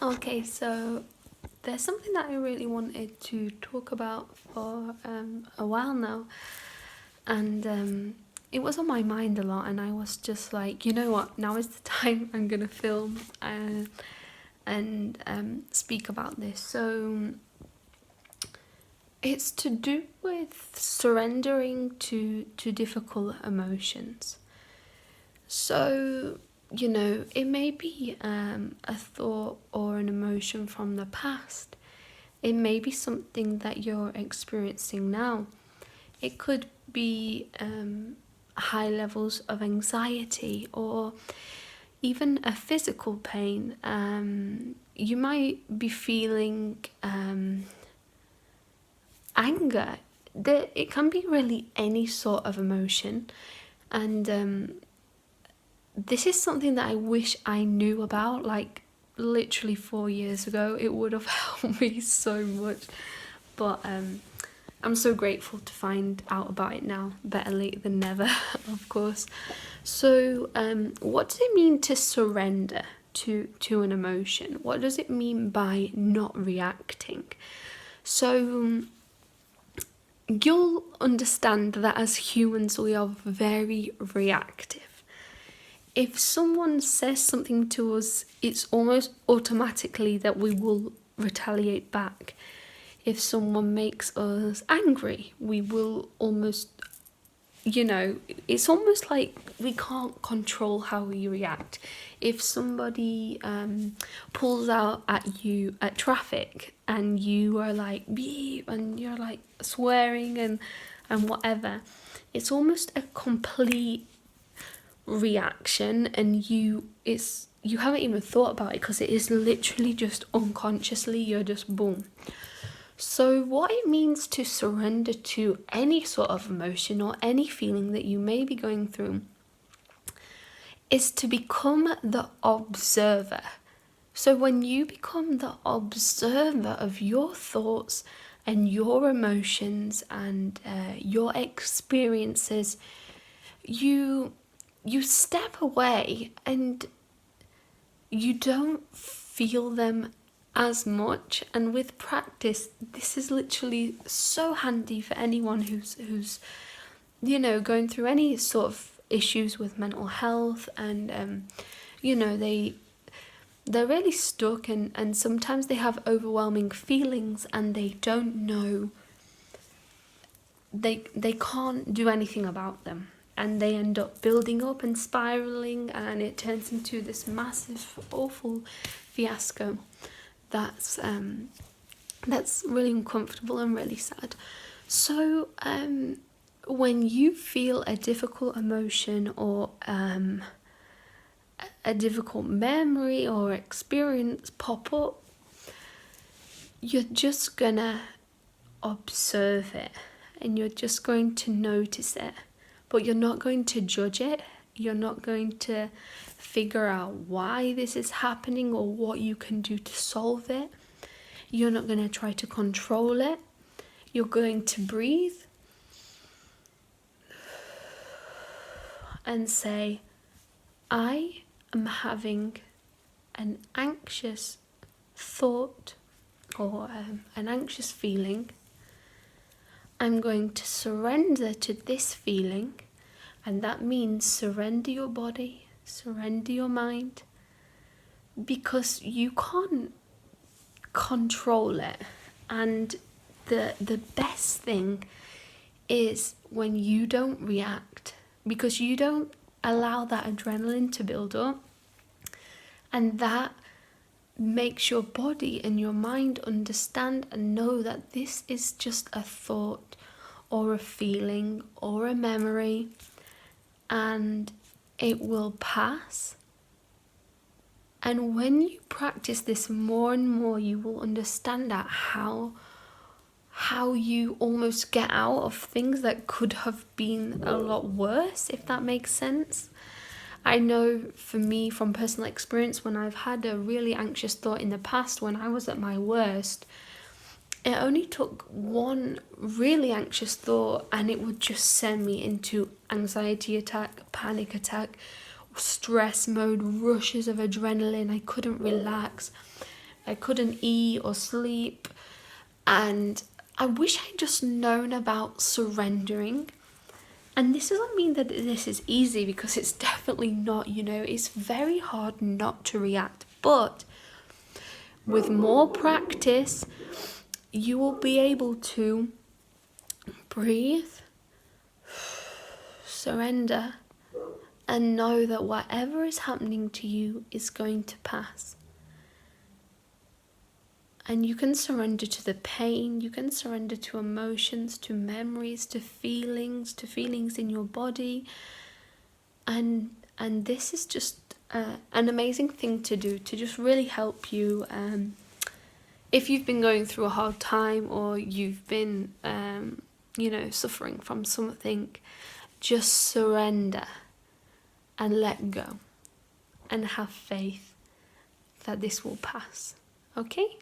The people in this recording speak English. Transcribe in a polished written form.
Okay, so there's something that I really wanted to talk about for a while now, and it was on my mind a lot, and I was just like, you know what, now is the time I'm gonna film and speak about this. So it's to do with surrendering to difficult emotions. So, it may be a thought or an emotion from the past. It may be something that you're experiencing now. It could be high levels of anxiety or even a physical pain. You might be feeling anger. It can be really any sort of emotion. And this is something that I wish I knew about, like literally 4 years ago. It would have helped me so much. But I'm so grateful to find out about it now. Better late than never, of course. So, what does it mean to surrender to an emotion? What does it mean by not reacting? So, you'll understand that as humans, we are very reactive. If someone says something to us, it's almost automatically that we will retaliate back. If someone makes us angry, we will almost, it's almost like we can't control how we react. If somebody pulls out at you at traffic and you are like beep and you're like swearing and whatever, it's almost a complete reaction, and you haven't even thought about it because it is literally just unconsciously, you're just boom. So what it means to surrender to any sort of emotion or any feeling that you may be going through is to become the observer. So when you become the observer of your thoughts and your emotions and your experiences, you step away and you don't feel them as much. And with practice, this is literally so handy for anyone who's going through any sort of issues with mental health, and they're really stuck, and sometimes they have overwhelming feelings and they don't know, they can't do anything about them, and they end up building up and spiraling, and it turns into this massive awful fiasco that's really uncomfortable and really sad. So when you feel a difficult emotion or a difficult memory or experience pop up, you're just gonna observe it and you're just going to notice it, but you're not going to judge it. You're not going to figure out why this is happening or what you can do to solve it. You're not going to try to control it. You're going to breathe and say, I am having an anxious thought or an anxious feeling. I'm going to surrender to this feeling, and that means surrender your body, surrender your mind, because you can't control it. And the best thing is when you don't react, because you don't allow that adrenaline to build up, and that makes your body and your mind understand and know that this is just a thought or a feeling or a memory, and it will pass. And when you practice this more and more, you will understand that how you almost get out of things that could have been a lot worse, if that makes sense. I know for me, from personal experience, when I've had a really anxious thought in the past, when I was at my worst, it only took one really anxious thought and it would just send me into anxiety attack, panic attack, stress mode, rushes of adrenaline. I couldn't relax. I couldn't eat or sleep, and I wish I'd just known about surrendering. And this doesn't mean that this is easy, because it's definitely not, you know, it's very hard not to react. But with more practice, you will be able to breathe, surrender, and know that whatever is happening to you is going to pass. And you can surrender to the pain, you can surrender to emotions, to memories, to feelings in your body. And this is just an amazing thing to do, to just really help you if you've been going through a hard time, or you've been suffering from something. Just surrender and let go, and have faith that this will pass. Okay?